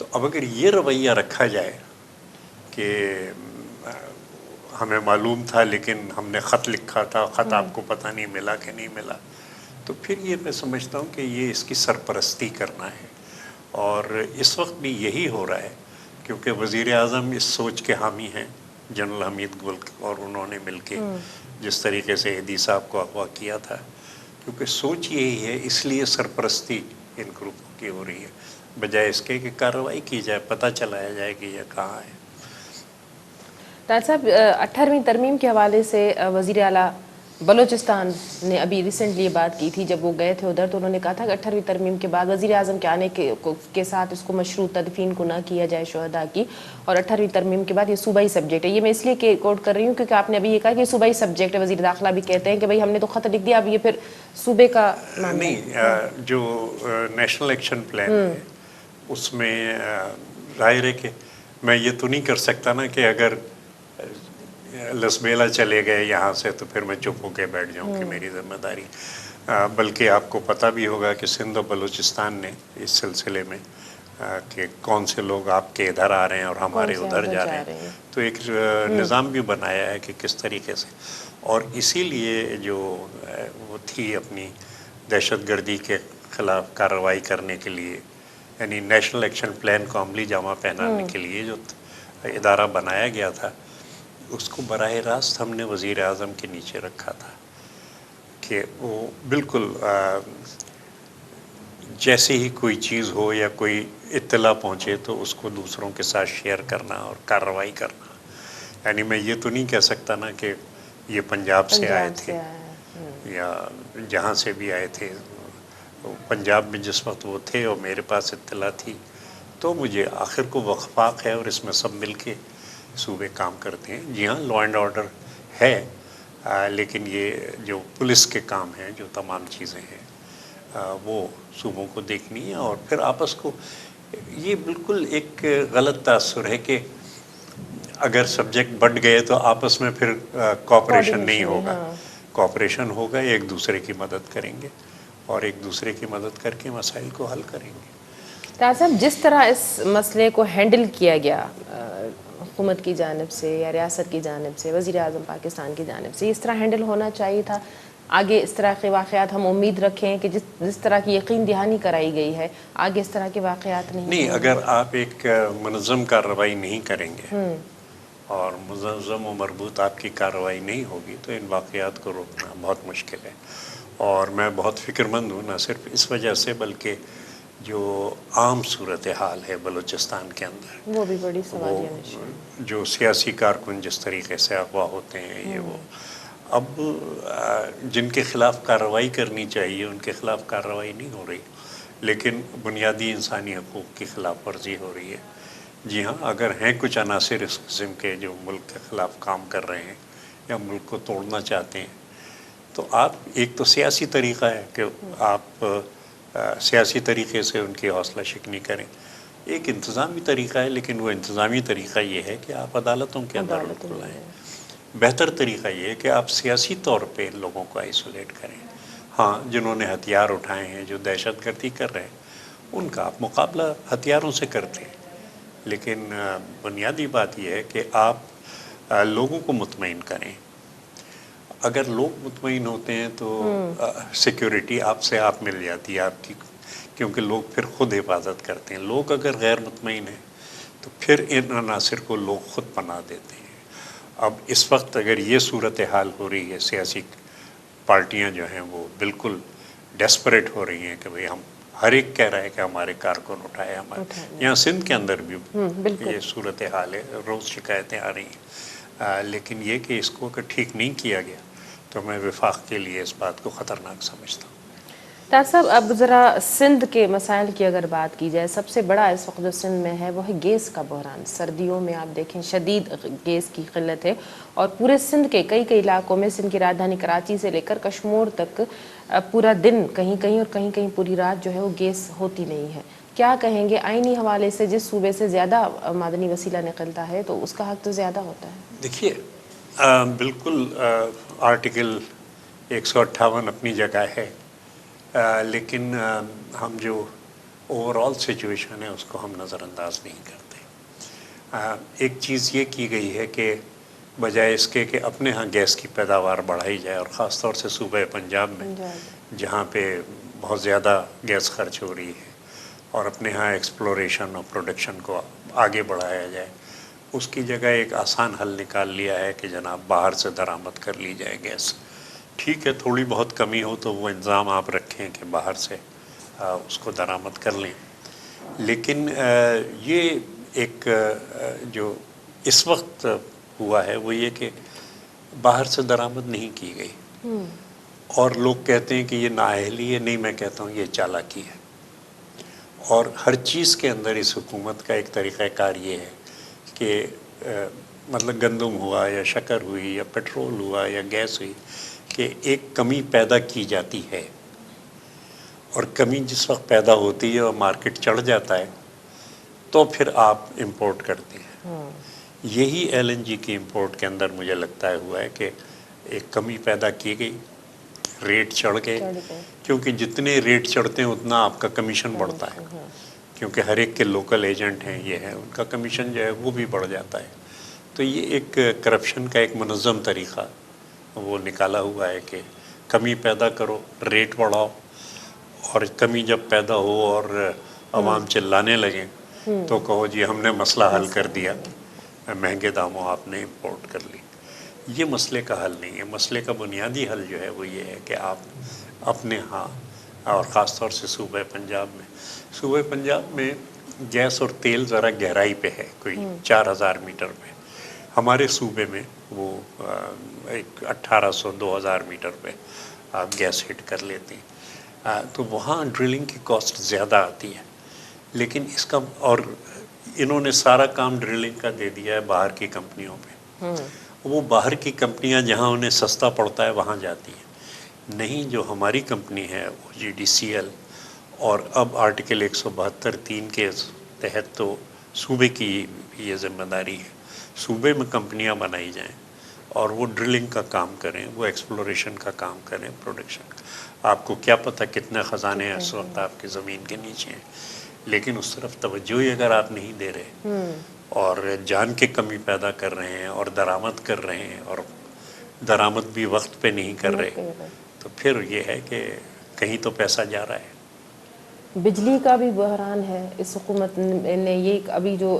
تو اب اگر یہ رویہ رکھا جائے کہ ہمیں معلوم تھا لیکن ہم نے خط لکھا تھا، خط آپ کو پتہ نہیں ملا کہ نہیں ملا، تو پھر یہ میں سمجھتا ہوں کہ یہ اس کی سرپرستی کرنا ہے. اور اس وقت بھی یہی ہو رہا ہے، کیونکہ وزیر اعظم اس سوچ کے حامی ہیں، جنرل حمید گل اور انہوں نے مل کے جس طریقے سے ہیدی صاحب کو اغوا کیا تھا، کیونکہ سوچ یہی ہے، اس لیے سرپرستی ان گروپوں کی ہو رہی ہے، بجائے اس کے کہ کارروائی کی جائے، پتہ چلایا جائے کہ یہ کہاں ہے. ڈاکٹر صاحب 18ویں ترمیم کے حوالے سے وزیر اعلیٰ بلوچستان نے ابھی ریسنٹلی یہ بات کی تھی، جب وہ گئے تھے ادھر تو انہوں نے کہا تھا کہ 18ویں ترمیم کے بعد وزیر اعظم کے آنے کے ساتھ اس کو مشروط تدفین کو نہ کیا جائے شہداء کی، اور 18ویں ترمیم کے بعد یہ صوبائی سبجیکٹ ہے. یہ میں اس لیے کہ کوٹ کر رہی ہوں کیونکہ آپ نے ابھی یہ کہا کہ یہ صوبائی سبجیکٹ ہے. وزیر داخلہ بھی کہتے ہیں کہ بھائی ہم نے تو خط لکھ دیا، اب یہ پھر صوبے کا معاملہ نہیں. جو نیشنل ایکشن پلان ہے اس میں ظاہر ہے کہ میں یہ تو نہیں کر سکتا نا کہ اگر لسبیلا چلے گئے یہاں سے تو پھر میں چپ ہو کے بیٹھ جاؤں کہ میری ذمہ داری. بلکہ آپ کو پتہ بھی ہوگا کہ سندھ و بلوچستان نے اس سلسلے میں کہ کون سے لوگ آپ کے ادھر آ رہے ہیں اور ہمارے ادھر جا رہے ہیں، تو ایک نظام بھی بنایا ہے کہ کس طریقے سے. اور اسی لیے جو وہ تھی اپنی دہشت گردی کے خلاف کارروائی کرنے کے لیے، یعنی نیشنل ایکشن پلان کو عملی جامہ پہنانے کے لیے جو ادارہ بنایا گیا تھا، اس کو براہ راست ہم نے وزیر اعظم کے نیچے رکھا تھا کہ وہ بالکل جیسے ہی کوئی چیز ہو یا کوئی اطلاع پہنچے تو اس کو دوسروں کے ساتھ شیئر کرنا اور کارروائی کرنا. یعنی میں یہ تو نہیں کہہ سکتا نا کہ یہ پنجاب سے آئے تھے یا جہاں سے بھی آئے تھے. پنجاب میں جس وقت وہ تھے اور میرے پاس اطلاع تھی تو مجھے آخر کو وفاق ہے اور اس میں سب مل کے صوبے کام کرتے ہیں. جی ہاں، لا اینڈ آرڈر ہے، لیکن یہ جو پولیس کے کام ہیں، جو تمام چیزیں ہیں وہ صوبوں کو دیکھنی ہے. اور پھر آپس کو یہ بالکل ایک غلط تاثر ہے کہ اگر سبجیکٹ بڑھ گئے تو آپس میں پھر کوآپریشن نہیں ہوگا. کوآپریشن ہوگا، ایک دوسرے کی مدد کریں گے اور ایک دوسرے کی مدد کر کے مسائل کو حل کریں گے. ڈاکٹر صاحب جس طرح اس مسئلے کو ہینڈل کیا گیا حکومت کی جانب سے یا ریاست کی جانب سے، وزیر اعظم پاکستان کی جانب سے، اس طرح ہینڈل ہونا چاہیے تھا. آگے اس طرح کے واقعات ہم امید رکھیں کہ جس طرح کی یقین دہانی کرائی گئی ہے آگے اس طرح کے واقعات نہیں. اگر آپ ایک منظم کارروائی نہیں کریں گے اور منظم و مربوط آپ کی کارروائی نہیں ہوگی تو ان واقعات کو روکنا بہت مشکل ہے. اور میں بہت فکر مند ہوں، نہ صرف اس وجہ سے بلکہ جو عام صورتحال ہے بلوچستان کے اندر، وہ بھی بڑی سوالیہ نشان، جو سیاسی کارکن جس طریقے سے اغوا ہوتے ہیں، یہ وہ اب جن کے خلاف کارروائی کرنی چاہیے ان کے خلاف کارروائی نہیں ہو رہی، لیکن بنیادی انسانی حقوق کی خلاف ورزی ہو رہی ہے. جی ہاں، اگر ہیں کچھ عناصر اس قسم کے جو ملک کے خلاف کام کر رہے ہیں یا ملک کو توڑنا چاہتے ہیں، تو آپ ایک تو سیاسی طریقہ ہے کہ آپ سیاسی طریقے سے ان کی حوصلہ شکنی کریں. ایک انتظامی طریقہ ہے، لیکن وہ انتظامی طریقہ یہ ہے کہ آپ عدالتوں کے اندر ان کو لائیں. بہتر طریقہ یہ ہے کہ آپ سیاسی طور پہ لوگوں کو آئسولیٹ کریں. ہاں، جنہوں نے ہتھیار اٹھائے ہیں، جو دہشت گردی کر رہے ہیں، ان کا آپ مقابلہ ہتھیاروں سے کرتے ہیں. لیکن بنیادی بات یہ ہے کہ آپ لوگوں کو مطمئن کریں. اگر لوگ مطمئن ہوتے ہیں تو سیکیورٹی آپ سے آپ مل جاتی ہے آپ کی، کیونکہ لوگ پھر خود حفاظت کرتے ہیں. لوگ اگر غیر مطمئن ہیں تو پھر ان عناصر کو لوگ خود پناہ دیتے ہیں. اب اس وقت اگر یہ صورتحال ہو رہی ہے، سیاسی پارٹیاں جو ہیں وہ بالکل ڈیسپریٹ ہو رہی ہیں کہ بھئی ہم، ہر ایک کہہ رہا ہے کہ ہمارے کارکن اٹھائے. ہمارے یہاں سندھ کے اندر بھی یہ صورتحال ہے، روز شکایتیں آ رہی ہیں. لیکن یہ کہ اس کو اگر ٹھیک نہیں کیا گیا تو میں وفاق کے لیے اس بات کو خطرناک سمجھتا ہوں. ڈاکٹر صاحب اب ذرا سندھ کے مسائل کی اگر بات کی جائے، سب سے بڑا اس وقت جو سندھ میں ہے وہ ہے گیس کا بحران. سردیوں میں آپ دیکھیں شدید گیس کی قلت ہے اور پورے سندھ کے کئی علاقوں میں، سندھ کی راجدھانی کراچی سے لے کر کشمور تک پورا دن کہیں کہیں اور کہیں کہیں پوری رات جو ہے وہ گیس ہوتی نہیں ہے. کیا کہیں گے آئینی حوالے سے جس صوبے سے زیادہ معدنی وسیلہ نکلتا ہے تو اس کا حق تو زیادہ ہوتا ہے؟ دیکھیے، بالکل آرٹیکل 158 اپنی جگہ ہے، لیکن ہم جو اوور آل سچویشن ہے اس کو ہم نظر انداز نہیں کرتے۔ ایک چیز یہ کی گئی ہے کہ بجائے اس کے کہ اپنے ہاں گیس کی پیداوار بڑھائی جائے، اور خاص طور سے صوبہ پنجاب میں جہاں پہ بہت زیادہ گیس خرچ ہو رہی ہے، اور اپنے ہاں ایکسپلوریشن اور پروڈکشن کو آگے بڑھایا جائے، اس کی جگہ ایک آسان حل نکال لیا ہے کہ جناب باہر سے درآمد کر لی جائے گیس۔ ٹھیک ہے، تھوڑی بہت کمی ہو تو وہ انتظام آپ رکھیں کہ باہر سے اس کو درآمد کر لیں، لیکن یہ ایک جو اس وقت ہوا ہے وہ یہ کہ باہر سے درآمد نہیں کی گئی، اور لوگ کہتے ہیں کہ یہ نااہلی ہے، نہیں، میں کہتا ہوں یہ چالاکی ہے، اور ہر چیز کے اندر اس حکومت کا ایک طریقہ کار یہ ہے کہ مطلب گندم ہوا یا شکر ہوئی یا پیٹرول ہوا یا گیس ہوئی، کہ ایک کمی پیدا کی جاتی ہے، اور کمی جس وقت پیدا ہوتی ہے اور مارکیٹ چڑھ جاتا ہے تو پھر آپ امپورٹ کرتے ہیں۔ یہی ایل این جی کی امپورٹ کے اندر مجھے لگتا ہے ہوا ہے کہ ایک کمی پیدا کی گئی، ریٹ چڑھ گئے، کیونکہ جتنے ریٹ چڑھتے ہیں اتنا آپ کا کمیشن بڑھتا ہے، کیونکہ ہر ایک کے لوکل ایجنٹ ہیں، یہ ہے، ان کا کمیشن جو ہے وہ بھی بڑھ جاتا ہے۔ تو یہ ایک کرپشن کا ایک منظم طریقہ وہ نکالا ہوا ہے کہ کمی پیدا کرو، ریٹ بڑھاؤ، اور کمی جب پیدا ہو اور عوام چلانے لگیں تو کہو جی ہم نے مسئلہ حل کر دیا، مہنگے داموں آپ نے امپورٹ کر لی۔ یہ مسئلے کا حل نہیں ہے۔ مسئلے کا بنیادی حل جو ہے وہ یہ ہے کہ آپ اپنے ہاں، اور خاص طور سے صوبہ پنجاب میں گیس اور تیل ذرا گہرائی پہ ہے، کوئی 4000 میٹر پہ۔ ہمارے صوبے میں وہ ایک 1800-2000 میٹر پہ آپ گیس ہٹ کر لیتے ہیں، تو وہاں ڈرلنگ کی کاسٹ زیادہ آتی ہے، لیکن اس کا، اور انہوں نے سارا کام ڈرلنگ کا دے دیا ہے باہر کی کمپنیوں پہ۔ وہ باہر کی کمپنیاں جہاں انہیں سستا پڑتا ہے وہاں جاتی ہیں، نہیں جو ہماری کمپنی ہے وہ جی ڈی سی ایل، اور اب آرٹیکل 172(3) کے تحت تو صوبے کی یہ ذمہ داری ہے، صوبے میں کمپنیاں بنائی جائیں اور وہ ڈرلنگ کا کام کریں، وہ ایکسپلوریشن کا کام کریں، پروڈکشن کا۔ آپ کو کیا پتہ کتنے خزانے ہیں اس وقت آپ کی زمین کے نیچے ہیں، لیکن اس طرف توجہ ہی اگر آپ نہیں دے رہے اور جان کے کمی پیدا کر رہے ہیں اور درآمد کر رہے ہیں، اور درآمد بھی وقت پہ نہیں کر رہے، تو پھر یہ ہے کہ کہیں تو پیسہ جا رہا ہے۔ بجلی کا بھی بحران ہے اس حکومت نے، یہ ابھی جو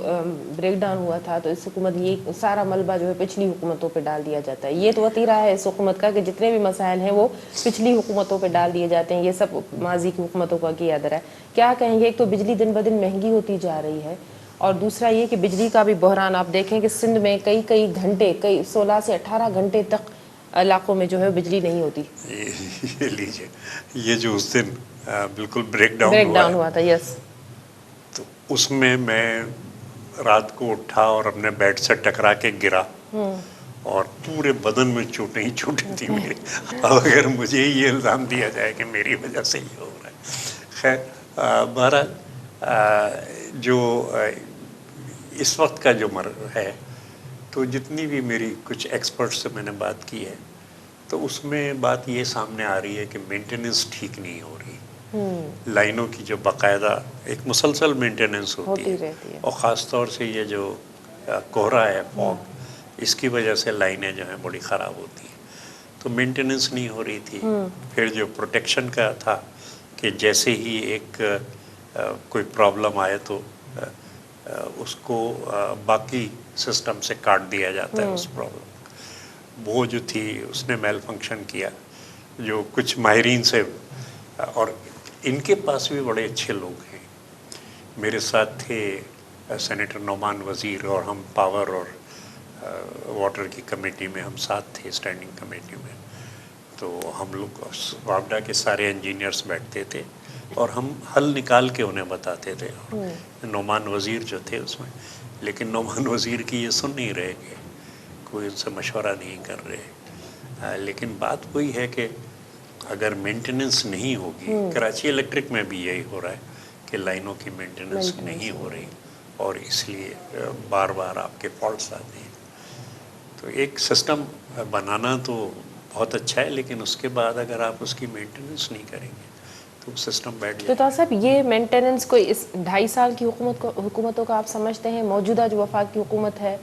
بریک ڈاؤن ہوا تھا تو اس حکومت یہ سارا ملبہ جو ہے پچھلی حکومتوں پہ ڈال دیا جاتا ہے۔ یہ تو وتیرہ ہے اس حکومت کا کہ جتنے بھی مسائل ہیں وہ پچھلی حکومتوں پہ ڈال دیے جاتے ہیں، یہ سب ماضی کی حکومتوں کا کیا در ہے۔ کیا کہیں گے؟ ایک تو بجلی دن بدن مہنگی ہوتی جا رہی ہے، اور دوسرا یہ کہ بجلی کا بھی بحران آپ دیکھیں کہ سندھ میں کئی گھنٹے، 16 سے 18 گھنٹے تک علاقوں میں جو ہے بجلی نہیں ہوتی۔ یہ لیجیے، یہ جو اس دن بالکل بریک ڈاؤن ہوا تھا، یس، تو اس میں رات کو اٹھا اور اپنے بیڈ سے ٹکرا کے گرا، اور پورے بدن میں چوٹیں ہی چوٹیں تھیں میرے۔ اب اگر مجھے یہ الزام دیا جائے کہ میری وجہ سے یہ ہو رہا ہے، خیر بہرحال جو اس وقت کا جو ہے، تو جتنی بھی میری کچھ ایکسپرٹ سے میں نے بات کی ہے تو اس میں بات یہ سامنے آ رہی ہے کہ مینٹیننس ٹھیک نہیں ہو رہی۔ لائنوں کی جو باقاعدہ ایک مسلسل مینٹیننس ہوتی ہے، اور خاص طور سے یہ جو کوہرا ہے، فوگ، اس کی وجہ سے لائنیں جو ہیں بڑی خراب ہوتی ہیں، تو مینٹیننس نہیں ہو رہی تھی۔ پھر جو پروٹیکشن کا تھا کہ جیسے ہی ایک کوئی پرابلم آئے تو اس کو باقی سسٹم سے کاٹ دیا جاتا ہے اس پرابلم، وہ جو تھی اس نے میل فنکشن کیا۔ جو کچھ ماہرین سے، اور ان کے پاس بھی بڑے اچھے لوگ ہیں، میرے ساتھ تھے سینیٹر نعمان وزیر، اور ہم پاور اور واٹر کی کمیٹی میں ہم ساتھ تھے، اسٹینڈنگ کمیٹی میں، تو ہم لوگ واپڈا کے سارے انجینئرز بیٹھتے تھے اور ہم حل نکال کے انہیں بتاتے تھے، نعمان وزیر جو تھے اس میں، لیکن نعمان وزیر کی یہ سن نہیں رہے کہ کوئی ان سے مشورہ نہیں کر رہے۔ لیکن بات وہی ہے کہ اگر مینٹیننس نہیں ہوگی، کراچی الیکٹرک میں بھی یہی ہو رہا ہے کہ لائنوں کی مینٹیننس نہیں ہو رہی، اور اس لیے بار بار آپ کے فالٹس آتے ہیں۔ تو ایک سسٹم بنانا تو بہت اچھا ہے، لیکن اس کے بعد اگر آپ اس کی مینٹیننس نہیں کریں گے تو سسٹم بیٹھ تو جائے. طاہر صاحب یہ مینٹیننس کوئی اس 2.5 سال کی حکومتوں کا آپ سمجھتے ہیں، موجودہ جو وفاق کی حکومت ہے،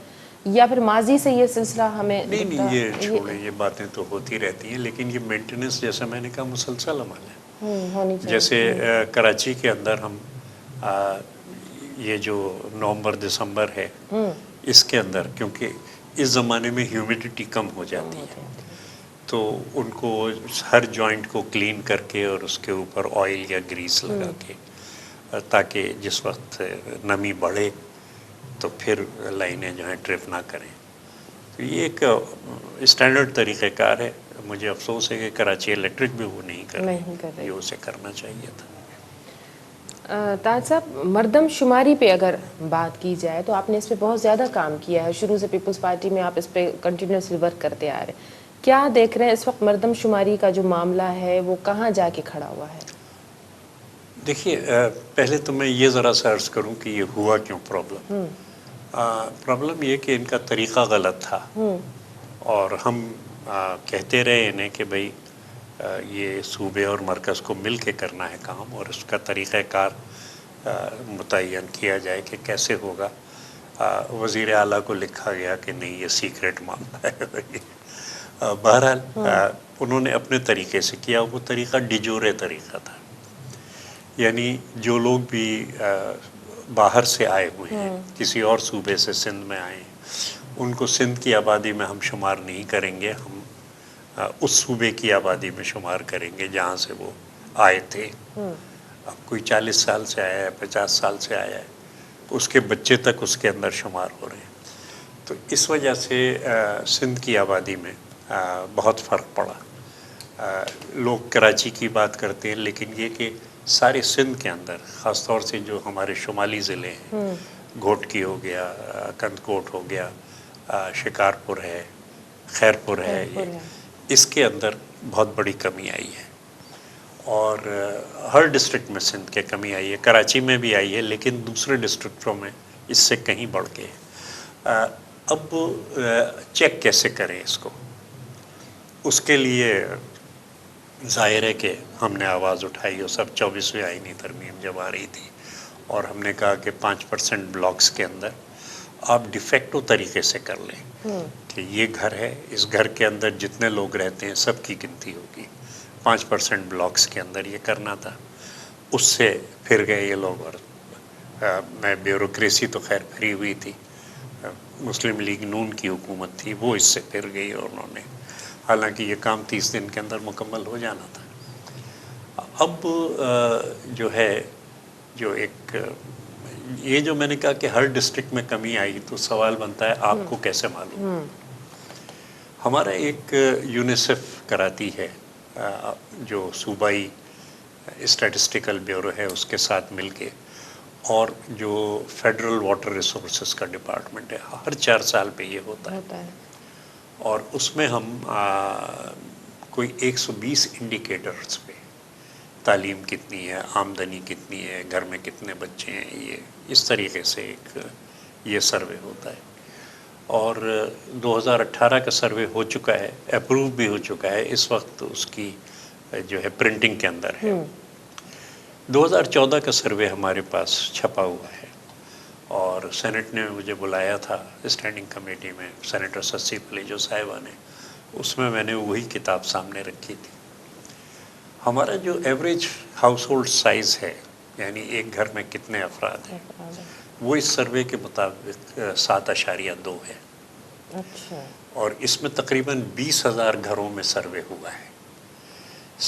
یا پھر ماضی سے یہ سلسلہ ہمیں نہیں یہ چھوڑیں، یہ باتیں تو ہوتی رہتی ہیں، لیکن یہ مینٹیننس جیسا میں نے کہا مسلسل عمل ہے. ہونی چاہیے. جیسے کراچی کے اندر ہم یہ جو نومبر دسمبر ہے اس کے اندر، کیونکہ اس زمانے میں ہیومیڈیٹی کم ہو جاتی ہے، تو ان کو ہر جوائنٹ کو کلین کر کے اور اس کے اوپر آئل یا گریس لگا کے، تاکہ جس وقت نمی بڑھے تو پھر لائنیں جو ہیں ٹرپ نہ کریں. تو یہ ایک اسٹینڈرڈ طریقہ کار ہے. مجھے افسوس ہے کہ کراچی الیکٹرک بھی وہ نہیں کر رہی، یہ اسے کرنا چاہیے تھا. طاہر صاحب مردم شماری پہ اگر بات کی جائے تو آپ نے اس پہ بہت زیادہ کام کیا ہے، شروع سے پیپلز پارٹی میں آپ اس پہ کنٹینیوسلی ورک کرتے آ رہے ہیں. کیا دیکھ رہے ہیں اس وقت مردم شماری کا جو معاملہ ہے وہ کہاں جا کے کھڑا ہوا ہے؟ دیکھیے پہلے تو میں یہ ذرا سا عرض کروں کہ یہ ہوا کیوں پرابلم. پرابلم یہ کہ ان کا طریقہ غلط تھا، اور ہم کہتے رہے انہیں کہ بھئی یہ صوبے اور مرکز کو مل کے کرنا ہے کام، اور اس کا طریقہ کار متعین کیا جائے کہ کیسے ہوگا. وزیر اعلیٰ کو لکھا گیا کہ نہیں یہ سیکریٹ معاملہ ہے. بہرحال انہوں نے اپنے طریقے سے کیا، وہ طریقہ ڈیجورے طریقہ تھا. یعنی جو لوگ بھی باہر سے آئے ہوئے ہیں، کسی اور صوبے سے سندھ میں آئے ہیں، ان کو سندھ کی آبادی میں ہم شمار نہیں کریں گے، ہم اس صوبے کی آبادی میں شمار کریں گے جہاں سے وہ آئے تھے. اب کوئی 40 سال سے آیا ہے، 50 سال سے آیا ہے، اس کے بچے تک اس کے اندر شمار ہو رہے ہیں. تو اس وجہ سے سندھ کی آبادی میں بہت فرق پڑا. لوگ کراچی کی بات کرتے ہیں، لیکن یہ کہ سارے سندھ کے اندر، خاص طور سے جو ہمارے شمالی ضلع ہیں، گھوٹکی ہو گیا، کندکوٹ ہو گیا، شکارپور ہے، خیرپور ہے، اس کے اندر بہت بڑی کمی آئی ہے. اور ہر ڈسٹرکٹ میں سندھ کے کمی آئی ہے، کراچی میں بھی آئی ہے، لیکن دوسرے ڈسٹرکٹوں میں اس سے کہیں بڑھ کے. اب چیک کیسے کریں اس کو؟ اس کے لیے ظاہر ہے کہ ہم نے آواز اٹھائی، اور سب 24ویں آئینی ترمیم جب آ رہی تھی، اور ہم نے کہا کہ 5% بلاکس کے اندر آپ ڈیفیکٹو طریقے سے کر لیں کہ یہ گھر ہے، اس گھر کے اندر جتنے لوگ رہتے ہیں سب کی گنتی ہوگی. 5% بلاکس کے اندر یہ کرنا تھا. اس سے پھر گئے یہ لوگ، اور میں بیوروکریسی تو خیر پھری ہوئی تھی، مسلم لیگ نون کی حکومت تھی، وہ اس سے پھر گئی، اور انہوں نے، حالانکہ یہ کام 30 دن کے اندر مکمل ہو جانا تھا. اب جو ہے جو ایک یہ جو میں نے کہا کہ ہر ڈسٹرکٹ میں کمی آئی، تو سوال بنتا ہے آپ کو کیسے معلوم؟ ہمارا ایک یونیسیف کراتی ہے جو صوبائی اسٹیٹسٹیکل بیورو ہے، اس کے ساتھ مل کے، اور جو فیڈرل واٹر ریسورسز کا ڈپارٹمنٹ ہے، ہر 4 سال پہ یہ ہوتا ہے. اور اس میں ہم کوئی 120 انڈیکیٹرز پہ، تعلیم کتنی ہے، آمدنی کتنی ہے، گھر میں کتنے بچے ہیں، یہ اس طریقے سے ایک یہ سروے ہوتا ہے. اور 2018 کا سروے ہو چکا ہے، اپروو بھی ہو چکا ہے، اس وقت اس کی جو ہے پرنٹنگ کے اندر ہے. 2014 کا سروے ہمارے پاس چھپا ہوا ہے، اور سینٹ نے مجھے بلایا تھا اسٹینڈنگ کمیٹی میں، سینیٹر سسی پلیجو صاحبہ نے، اس میں نے وہی کتاب سامنے رکھی تھی. ہمارا جو ایوریج ہاؤس ہولڈ سائز ہے، یعنی ایک گھر میں کتنے افراد ہیں، وہ اس سروے کے مطابق 7.2 ہے. اچھا. اور اس میں تقریباً 20,000 گھروں میں سروے ہوا ہے.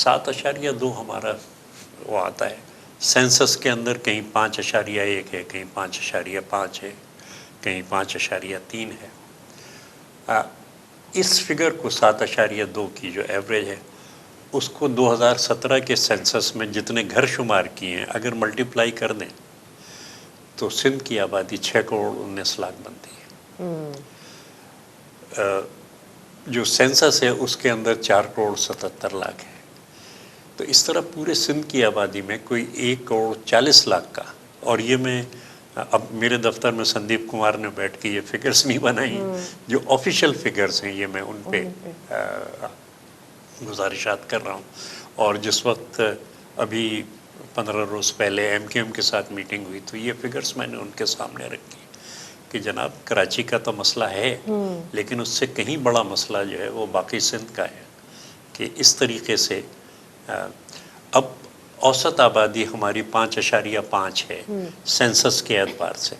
7.2 ہمارا وہ آتا ہے. سینسس کے اندر کہیں 5.1 ہے، کہیں 5.5 ہے، کہیں 5.3 ہے. اس فگر کو 7.2 کی جو ایوریج ہے، اس کو 2017 کے سینسس میں جتنے گھر شمار کیے ہیں اگر ملٹیپلائی کر دیں تو سندھ کی آبادی 6 کروڑ 19 لاکھ بنتی ہے. جو سینسس ہے اس کے اندر 4 کروڑ 77 لاکھ ہے. تو اس طرح پورے سندھ کی آبادی میں کوئی 1 کروڑ 40 لاکھ کا، اور یہ میں اب میرے دفتر میں سندیپ کمار نے بیٹھ کے یہ فگرز نہیں بنائی، جو آفیشیل فگرز ہیں یہ میں ان پہ گزارشات کر رہا ہوں. اور جس وقت ابھی 15 روز پہلے MQM کے ساتھ میٹنگ ہوئی تو یہ فگرز میں نے ان کے سامنے رکھی کہ جناب کراچی کا تو مسئلہ ہے لیکن اس سے کہیں بڑا مسئلہ جو ہے وہ باقی سندھ کا ہے کہ اس طریقے سے اب اوسط آبادی ہماری 5.5 ہے سینسس کے اعتبار سے،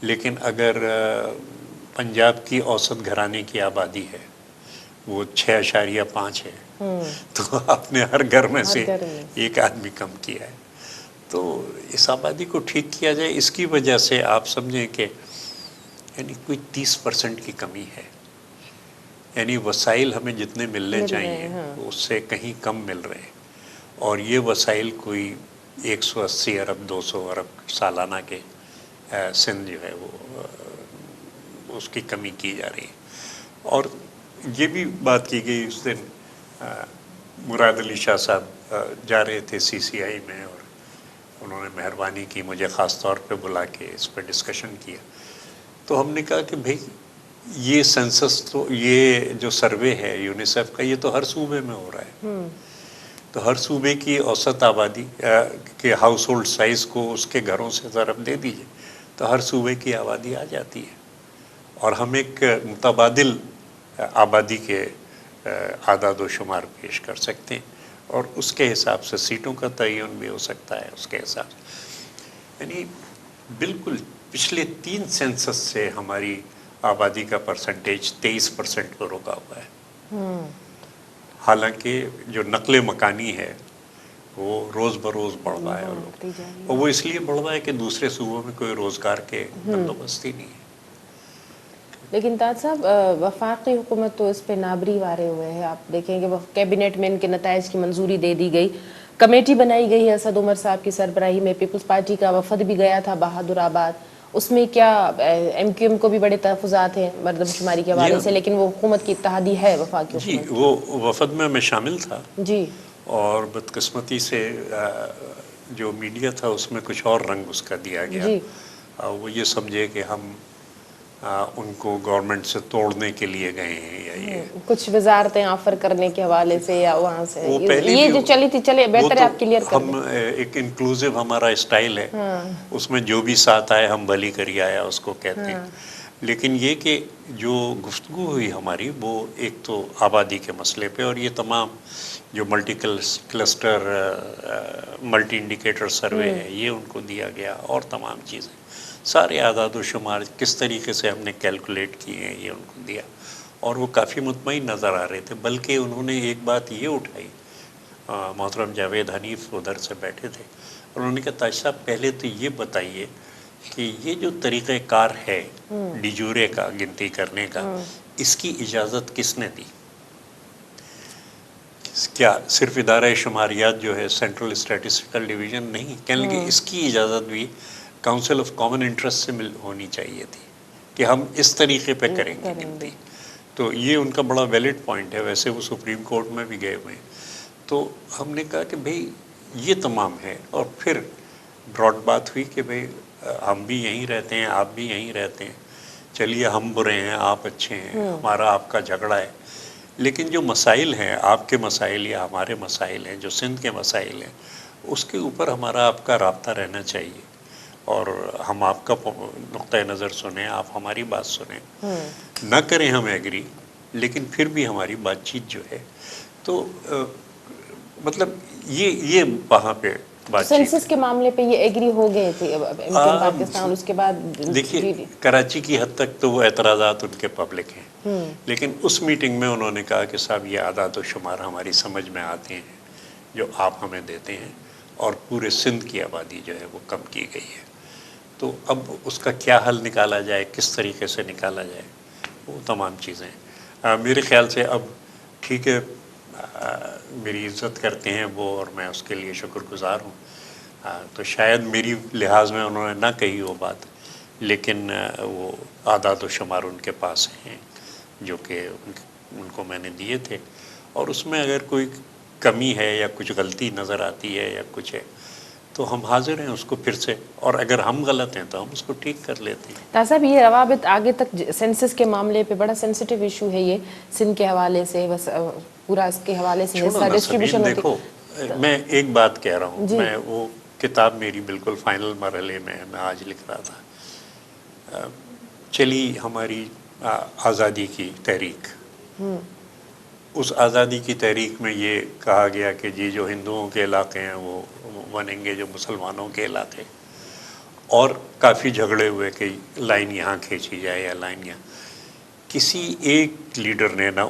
لیکن اگر پنجاب کی اوسط گھرانے کی آبادی ہے وہ 6.5 ہے تو آپ نے ہر گھر میں سے ایک آدمی کم کیا ہے. تو اس آبادی کو ٹھیک کیا جائے. اس کی وجہ سے آپ سمجھیں کہ یعنی کوئی 30% کی کمی ہے، یعنی وسائل ہمیں جتنے ملنے چاہیے اس سے کہیں کم مل رہے ہیں، اور یہ وسائل کوئی 180 ارب 200 ارب سالانہ کے سندھ جو ہے وہ اس کی کمی کی جا رہی ہے. اور یہ بھی بات کی گئی اس دن، مراد علی شاہ صاحب جا رہے تھے CCI میں اور انہوں نے مہربانی کی مجھے خاص طور پہ بلا کے اس پہ ڈسکشن کیا. تو ہم نے کہا کہ بھئی یہ سینسس تو یہ جو سروے ہے یونیسیف کا یہ تو ہر صوبے میں ہو رہا ہے، تو ہر صوبے کی اوسط آبادی کے ہاؤس ہولڈ سائز کو اس کے گھروں سے ضرب دے دیجئے تو ہر صوبے کی آبادی آ جاتی ہے، اور ہم ایک متبادل آبادی کے اعداد و شمار پیش کر سکتے ہیں اور اس کے حساب سے سیٹوں کا تعین بھی ہو سکتا ہے اس کے حساب سے. یعنی بالکل پچھلے 3 سینسس سے ہماری آبادی کا پرسنٹیج 23% پر رکا ہوا ہے، حالانکہ جو نقل مکانی ہے وہ روز بروز بڑھ رہا ہے، اور وہ اس لیے بڑھ رہا ہے کہ دوسرے صوبوں میں کوئی روزگار کے بندوبست ہی نہیں ہے. لیکن تاج صاحب وفاقی حکومت تو اس پہ نابری وارے ہوئے ہیں. آپ دیکھیں کہ کیبنٹ میں ان کے نتائج کی منظوری دے دی گئی، کمیٹی بنائی گئی ہے اسد عمر صاحب کی سربراہی میں، پیپلز پارٹی کا وفد بھی گیا تھا بہادر آباد. اس میں کیا MQM کو بھی بڑے تحفظات ہیں مردم شماری کے حوالے سے، لیکن وہ حکومت کی اتحادی ہے وفاقی حکومت. جی وہ وفد میں شامل تھا جی، اور بدقسمتی سے جو میڈیا تھا اس میں کچھ اور رنگ اس کا دیا گیا. جی، وہ یہ سمجھے کہ ہم ان کو گورنمنٹ سے توڑنے کے لیے گئے ہیں یا یہ کچھ وزارتیں آفر کرنے کے حوالے سے یا وہاں سے وہ پہلے یہ بھی جو چلی تھی. چلے بہتر ہے آپ کلیئر کر دیں. ہم ایک انکلوزیو ہمارا اسٹائل ہے، اس میں جو بھی ساتھ آئے ہم بھلی کری آیا اس کو کہتے ہیں. لیکن یہ کہ جو گفتگو ہوئی ہماری وہ ایک تو آبادی کے مسئلے پہ، اور یہ تمام جو multi cluster multi indicator survey ہے یہ ان کو دیا گیا، اور تمام چیزیں سارے اعداد و شمار کس طریقے سے ہم نے کیلکولیٹ کیے ہیں یہ ان کو دیا، اور وہ کافی مطمئن نظر آ رہے تھے. بلکہ انہوں نے ایک بات یہ اٹھائی، محترم جاوید حنیف ادھر سے بیٹھے تھے، انہوں نے کہا تاج صاحب پہلے تو یہ بتائیے کہ یہ جو طریقہ کار ہے ڈی جورے کا گنتی کرنے کا، اس کی اجازت کس نے دی؟ کیا صرف ادارہ شماریات جو ہے سینٹرل اسٹیٹسٹیکل ڈویژن نہیں؟ کہنے لگے اس کی اجازت بھی کاؤنسل آف کامن انٹرسٹ سے ہونی چاہیے تھی کہ ہم اس طریقے پہ کریں گے گنتی. تو یہ ان کا بڑا ویلڈ پوائنٹ ہے. ویسے وہ سپریم کورٹ میں بھی گئے ہوئے ہیں. تو ہم نے کہا کہ بھئی یہ تمام ہے، اور پھر براڈ بات ہوئی کہ بھئی ہم بھی یہیں رہتے ہیں، آپ بھی یہیں رہتے ہیں، چلیے ہم برے ہیں آپ اچھے ہیں، ہمارا آپ کا جھگڑا ہے، لیکن جو مسائل ہیں آپ کے مسائل یا ہمارے مسائل ہیں، جو سندھ کے مسائل ہیں، اس کے اوپر ہمارا آپ کا رابطہ رہنا چاہیے، اور ہم آپ کا نقطۂ نظر سنیں، آپ ہماری بات سنیں، نہ کریں ہم ایگری، لیکن پھر بھی ہماری بات چیت جو ہے تو مطلب یہ وہاں پہ بات چیت سینسس کے معاملے پہ یہ ایگری ہو گئے تھے MQM پاکستان. اس کے بعد دیکھیے کراچی کی حد تک تو وہ اعتراضات ان کے پبلک ہیں، لیکن اس میٹنگ میں انہوں نے کہا کہ صاحب یہ اعداد و شمار ہماری سمجھ میں آتے ہیں جو آپ ہمیں دیتے ہیں، اور پورے سندھ کی آبادی جو ہے وہ کم کی گئی ہے. تو اب اس کا کیا حل نکالا جائے، کس طریقے سے نکالا جائے، وہ تمام چیزیں میرے خیال سے اب ٹھیک ہے. میری عزت کرتے ہیں وہ، اور میں اس کے لیے شکر گزار ہوں. تو شاید میری لحاظ میں انہوں نے نہ کہی وہ بات، لیکن وہ اعداد و شمار ان کے پاس ہیں جو کہ ان کو میں نے دیے تھے، اور اس میں اگر کوئی کمی ہے یا کچھ غلطی نظر آتی ہے یا کچھ ہے تو ہم حاضر ہیں اس کو پھر سے، اور اگر ہم غلط ہیں تو ہم اس کو ٹھیک کر لیتے ہیں. تاج صاحب یہ روابط آگے تک سینسس کے معاملے پہ بڑا سینسیٹیو ایشو ہے یہ، سندھ کے حوالے سے، بس پورا اس کے حوالے سے حصہ ڈسٹریبیوشن ہوتی. دیکھو میں ایک بات کہہ رہا ہوں، میں وہ کتاب میری بالکل فائنل مرحلے میں آج لکھ رہا تھا، چلی ہماری آزادی کی تحریک، اس آزادی کی تحریک میں یہ کہا گیا کہ جی جو ہندوؤں کے علاقے ہیں وہ بنیں گے جو مسلمانوں کے علاقے، اور کافی جھگڑے ہوئے کہ لائن یہاں کھینچی جائے یا لائن یہاں. کسی ایک لیڈر نے نہ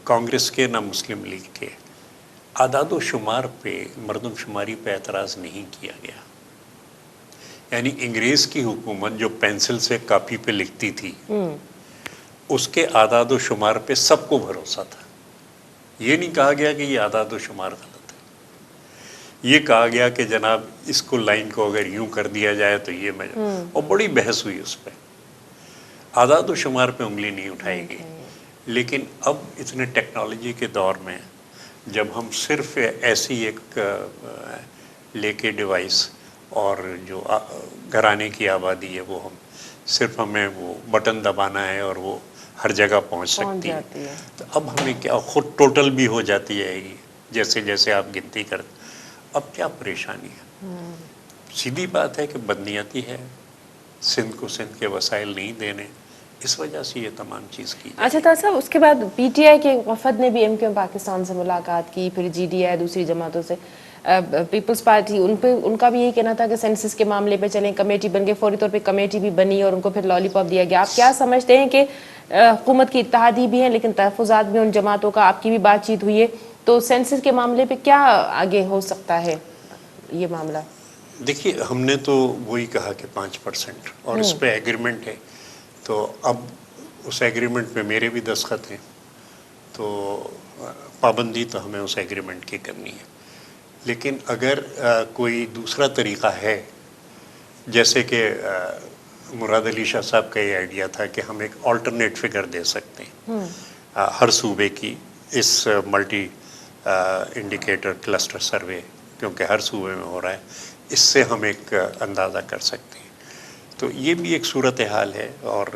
کانگریس کے نہ مسلم لیگ کے اعداد و شمار پہ، مردم شماری پہ اعتراض نہیں کیا گیا. یعنی انگریز کی حکومت جو پینسل سے کاپی پہ لکھتی تھی اس کے اعداد و شمار پہ سب کو بھروسہ تھا. یہ نہیں کہا گیا کہ یہ اعداد و شمار غلط ہے، یہ کہا گیا کہ جناب اس کو لائن کو اگر یوں کر دیا جائے تو یہ اور بڑی بحث ہوئی اس پہ. اعداد و شمار پہ انگلی نہیں اٹھائی گئی. لیکن اب اتنے ٹیکنالوجی کے دور میں جب ہم صرف ایسی ایک لے کے ڈیوائس اور جو گھرانے کی آبادی ہے وہ ہم صرف ہمیں وہ بٹن دبانا ہے اور وہ ہر جگہ پہنچ سکتی ہے، تو اب ہمیں کیا خود ٹوٹل بھی ہو جاتی ہے جیسے جیسے آپ گنتی کرتے، اب کیا پریشانی ہے؟ سیدھی بات ہے کہ بدنیتی ہے، سندھ کو سندھ کے وسائل نہیں دینے، اس وجہ سے یہ تمام چیز کی جائے. اچھا طاہر صاحب، اس کے بعد پی ٹی آئی کے وفد نے بھی ایم کیو ایم پاکستان سے ملاقات کی، پھر جی ڈی آئی دوسری جماعتوں سے، پیپلز پارٹی ان کا بھی یہی کہنا تھا کہ سینسس کے معاملے پہ چلیں، کمیٹی بن گئی، فوری طور پہ کمیٹی بھی بنی اور ان کو پھر لالی پاپ دیا گیا. آپ کیا سمجھتے ہیں کہ حکومت کی اتحادی بھی ہیں لیکن تحفظات بھی ان جماعتوں کا، آپ کی بھی بات چیت ہوئی ہے، تو سینسس کے معاملے پہ کیا آگے ہو سکتا ہے یہ معاملہ؟ دیکھیے ہم نے تو وہی کہا کہ 5% اور اس پہ ایگریمنٹ ہے، تو اب اس ایگریمنٹ میں میرے بھی دستخط ہیں، تو پابندی تو ہمیں اس ایگریمنٹ کی کرنی ہے. لیکن اگر کوئی دوسرا طریقہ ہے، جیسے کہ مراد علی شاہ صاحب کا یہ آئیڈیا تھا کہ ہم ایک آلٹرنیٹ فگر دے سکتے ہیں ہر صوبے کی، اس ملٹی انڈیکیٹر کلسٹر سروے، کیونکہ ہر صوبے میں ہو رہا ہے، اس سے ہم ایک اندازہ کر سکتے ہیں. تو یہ بھی ایک صورتحال ہے، اور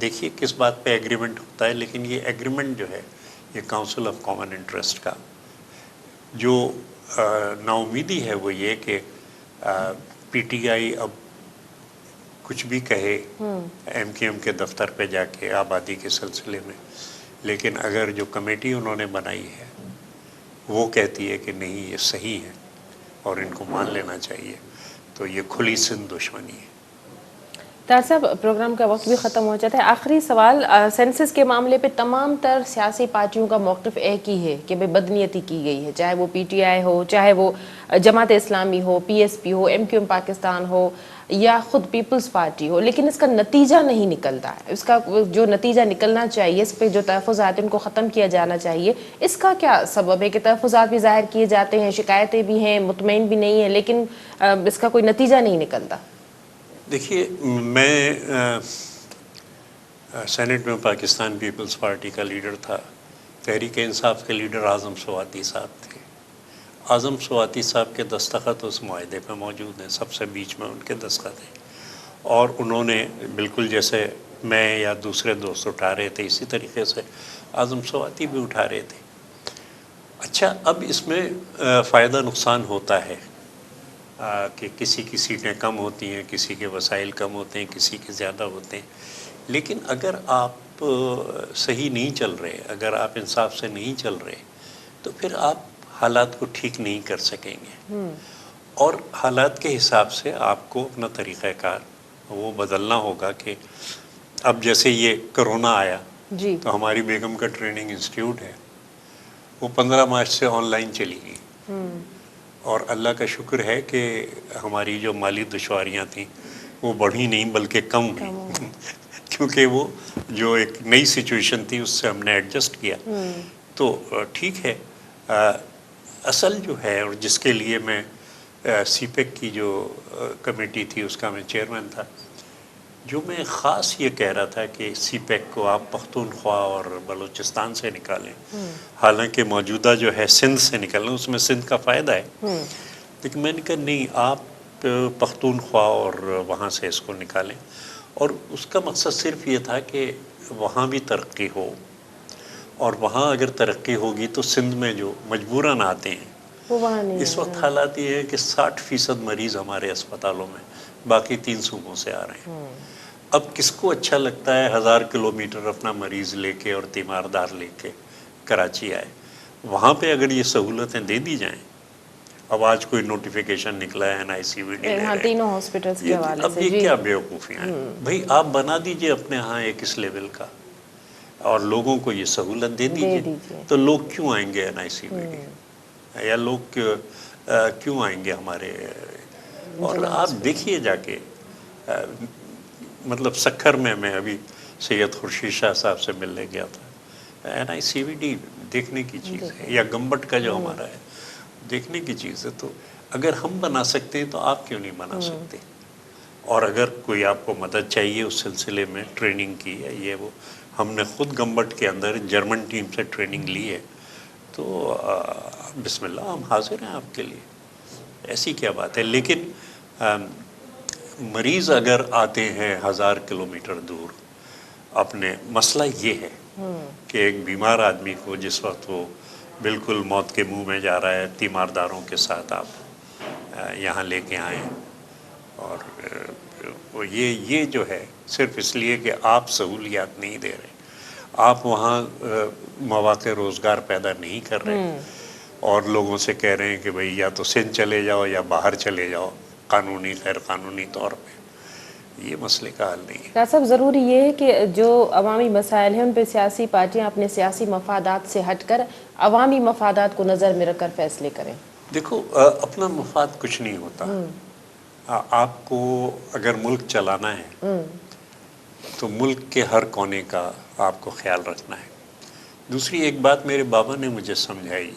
دیکھیے کس بات پہ ایگریمنٹ ہوتا ہے. لیکن یہ ایگریمنٹ جو ہے یہ کاؤنسل آف کامن انٹرسٹ کا، جو نا امیدی ہے وہ یہ کہ پی ٹی آئی اب کچھ بھی کہے ایم کیو ایم کے دفتر پہ جا کے آبادی کے سلسلے میں، لیکن اگر جو کمیٹی انہوں نے بنائی ہے وہ کہتی ہے کہ نہیں یہ صحیح ہے اور ان کو مان لینا چاہیے، تو یہ کھلی سند دشمنی ہے. طاہر صاحب، پروگرام کا وقت بھی ختم ہو جاتا ہے. آخری سوال، سینسس کے معاملے پہ تمام تر سیاسی پارٹیوں کا موقف ایک ہی ہے کہ بدنیتی کی گئی ہے، چاہے وہ پی ٹی آئی ہو، چاہے وہ جماعت اسلامی ہو، پی ایس پی ہو، ایم کیو ایم پاکستان ہو یا خود پیپلز پارٹی ہو، لیکن اس کا نتیجہ نہیں نکلتا ہے. اس کا جو نتیجہ نکلنا چاہیے، اس پہ جو تحفظات ان کو ختم کیا جانا چاہیے، اس کا کیا سبب ہے کہ تحفظات بھی ظاہر کیے جاتے ہیں، شکایتیں بھی ہیں، مطمئن بھی نہیں ہیں، لیکن اس کا کوئی نتیجہ نہیں نکلتا؟ دیکھیے میں سینٹ میں پاکستان پیپلز پارٹی کا لیڈر تھا، تحریک انصاف کے لیڈر اعظم سواتی صاحب تھے. اعظم سواتی صاحب کے دستخط اس معاہدے پہ موجود ہیں، سب سے بیچ میں ان کے دستخط ہیں، اور انہوں نے بالکل جیسے میں یا دوسرے دوست اٹھا رہے تھے اسی طریقے سے اعظم سواتی بھی اٹھا رہے تھے. اچھا، اب اس میں فائدہ نقصان ہوتا ہے کہ کسی کی سیٹیں کم ہوتی ہیں، کسی کے وسائل کم ہوتے ہیں، کسی کے زیادہ ہوتے ہیں. لیکن اگر آپ صحیح نہیں چل رہے، اگر آپ انصاف سے نہیں چل رہے، تو پھر آپ حالات کو ٹھیک نہیں کر سکیں گے، اور حالات کے حساب سے آپ کو اپنا طریقہ کار وہ بدلنا ہوگا. کہ اب جیسے یہ کرونا آیا جی، تو ہماری بیگم کا ٹریننگ انسٹیٹیوٹ ہے، وہ 15 مارچ سے آن لائن چلی گئی، اور اللہ کا شکر ہے کہ ہماری جو مالی دشواریاں تھیں وہ بڑھی نہیں بلکہ کم ہوئی کیونکہ وہ جو ایک نئی سچویشن تھی اس سے ہم نے ایڈجسٹ کیا. تو ٹھیک ہے. اصل جو ہے، اور جس کے لیے میں سی پیک کی جو کمیٹی تھی اس کا میں چیئرمین تھا، جو میں خاص یہ کہہ رہا تھا کہ سی پیک کو آپ پختونخوا اور بلوچستان سے نکالیں، حالانکہ موجودہ جو ہے سندھ سے نکالیں، اس میں سندھ کا فائدہ ہے، لیکن میں نے کہا نہیں، آپ پختونخوا اور وہاں سے اس کو نکالیں. اور اس کا مقصد صرف یہ تھا کہ وہاں بھی ترقی ہو، اور وہاں اگر ترقی ہوگی تو سندھ میں جو مجبوراً آتے ہیں وہ وہاں نہیں اس وقت حالات یہ ہے کہ 60% مریض ہمارے اسپتالوں میں باقی 3 صوبوں سے آ رہے ہیں. اب کس کو اچھا لگتا ہے 1000 کلومیٹر اپنا مریض لے کے اور تیماردار لے کے کراچی آئے؟ وہاں پہ اگر یہ سہولتیں دے دی جائیں. اب آج کوئی نوٹیفیکیشن نکلا ہے NICVD لے ہاں رہے تینوں ہاسپٹلس کے حوالے اب سے. یہ جی کیا بیوقوفیاں ہیں بھائی؟ آپ بنا دیجئے اپنے ہاں ایک اس لیول کا اور لوگوں کو یہ سہولت دے دیجئے. تو لوگ کیوں آئیں گے NICVD یا لوگ کیوں آئیں گے ہمارے؟ اور آپ دیکھیے جا کے مطلب سکھر میں ابھی سید خورشید شاہ صاحب سے ملنے گیا تھا. NICVD دیکھنے کی چیز ہے، یا گمبٹ کا جو ہمارا ہے دیکھنے کی چیز ہے. تو اگر ہم بنا سکتے ہیں تو آپ کیوں نہیں بنا سکتے؟ اور اگر کوئی آپ کو مدد چاہیے اس سلسلے میں ٹریننگ کی ہے یہ وہ، ہم نے خود گمبٹ کے اندر جرمن ٹیم سے ٹریننگ لی ہے. تو بسم اللہ ہم حاضر ہیں آپ کے لیے، ایسی کیا بات ہے. لیکن مریض اگر آتے ہیں 1000 کلومیٹر دور، اپنے مسئلہ یہ ہے کہ ایک بیمار آدمی کو جس وقت وہ بالکل موت کے منہ میں جا رہا ہے، تیمارداروں کے ساتھ آپ یہاں لے کے آئیں. اور یہ جو ہے صرف اس لیے کہ آپ سہولیات نہیں دے رہے، آپ وہاں مواقع روزگار پیدا نہیں کر رہے اور لوگوں سے کہہ رہے ہیں کہ بھئی یا تو سندھ چلے جاؤ یا باہر چلے جاؤ قانونی غیر قانونی طور پہ. یہ مسئلے کا حل نہیں ہے. ڈاکٹر صاحب ضروری یہ ہے کہ جو عوامی مسائل ہیں ان پہ سیاسی پارٹیاں اپنے سیاسی مفادات سے ہٹ کر عوامی مفادات کو نظر میں رکھ کر فیصلے کریں. دیکھو اپنا مفاد کچھ نہیں ہوتا. آپ کو اگر ملک چلانا ہے تو ملک کے ہر کونے کا آپ کو خیال رکھنا ہے. دوسری ایک بات میرے بابا نے مجھے سمجھائی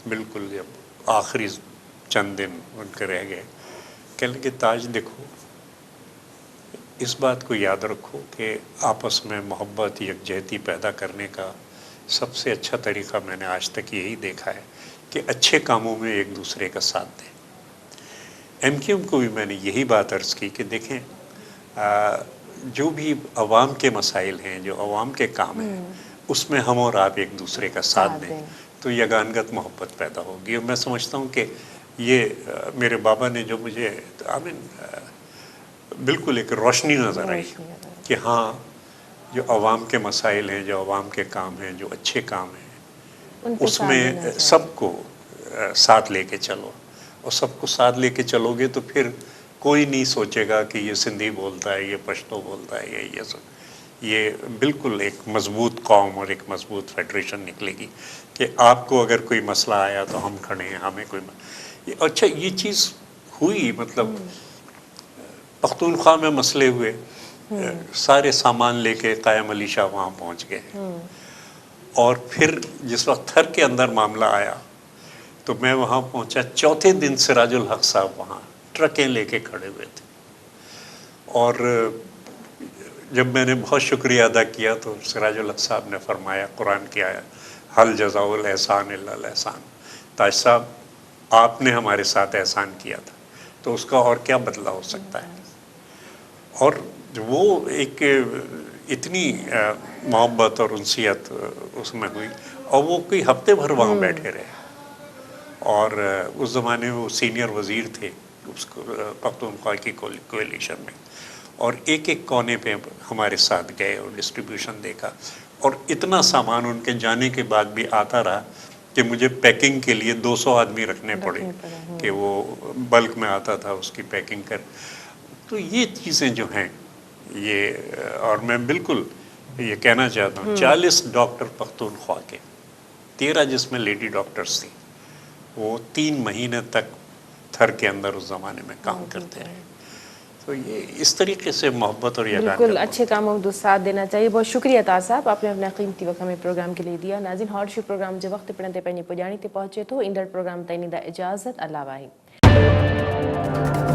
بالکل جب آخری چند دن ان کے رہ گئے، کہنے لگے تاج دیکھو اس بات کو یاد رکھو کہ آپس میں محبت یکجہتی پیدا کرنے کا سب سے اچھا طریقہ میں نے آج تک یہی دیکھا ہے کہ اچھے کاموں میں ایک دوسرے کا ساتھ دیں. MQM کو بھی میں نے یہی بات عرض کی کہ دیکھیں جو بھی عوام کے مسائل ہیں، جو عوام کے کام ہیں، اس میں ہم اور آپ ایک دوسرے کا ساتھ دیں تو یگانگت محبت پیدا ہوگی. اور میں سمجھتا ہوں کہ یہ میرے بابا نے جو مجھے بالکل ایک روشنی نظر آئی کہ ہاں جو عوام کے مسائل ہیں، جو عوام کے کام ہیں، جو اچھے کام ہیں، اس میں سب کو ساتھ لے کے چلو. اور سب کو ساتھ لے کے چلو گے تو پھر کوئی نہیں سوچے گا کہ یہ سندھی بولتا ہے، یہ پشتو بولتا ہے، یہ سب. یہ بالکل ایک مضبوط قوم اور ایک مضبوط فیڈریشن نکلے گی کہ آپ کو اگر کوئی مسئلہ آیا تو ہم کھڑے ہیں، ہمیں کوئی اچھا یہ چیز ہوئی. مطلب پختونخوا میں مسئلے ہوئے، سارے سامان لے کے قائم علی شاہ وہاں پہنچ گئے. اور پھر جس وقت تھر کے اندر معاملہ آیا تو میں وہاں پہنچا. چوتھے دن سراج الحق صاحب وہاں ٹرکیں لے کے کھڑے ہوئے تھے. اور جب میں نے بہت شکریہ ادا کیا تو سراج الحق صاحب نے فرمایا قرآن کی آیت حل جزاء الاحسان الا الاحسان. تاج صاحب آپ نے ہمارے ساتھ احسان کیا تھا تو اس کا اور کیا بدلہ ہو سکتا ہے. اور وہ ایک اتنی محبت اور انسیت اس میں ہوئی. اور وہ کوئی ہفتے بھر وہاں بیٹھے رہے. اور اس زمانے میں وہ سینئر وزیر تھے اس پختونخوا کی کولیشن میں. اور ایک ایک کونے پہ ہمارے ساتھ گئے اور ڈسٹریبیوشن دیکھا. اور اتنا سامان ان کے جانے کے بعد بھی آتا رہا کہ مجھے پیکنگ کے لیے 200 آدمی رکھنے پڑے کہ وہ بلک میں آتا تھا اس کی پیکنگ کر. تو یہ چیزیں جو ہیں یہ اور میں بالکل یہ کہنا چاہتا ہوں 40 ڈاکٹر پختونخوا کے 13 جس میں لیڈی ڈاکٹرز تھیں وہ 3 مہینے تک تھر کے اندر اس زمانے میں کام کرتے رہے. تو یہ اس طریقے سے محبت اور بالکل اچھے کاموں میں ساتھ دینا چاہیے. بہت شکریہ تاج صاحب آپ نے اپنا قیمتی وقت ہمیں پروگرام کے لیے دیا. ناظرین ہاٹ شو پروگرام جو وقت پڑھنے پہنی پجانی تے پہنچے تو انڈر پروگرام تینی دا اجازت اللہ واحد.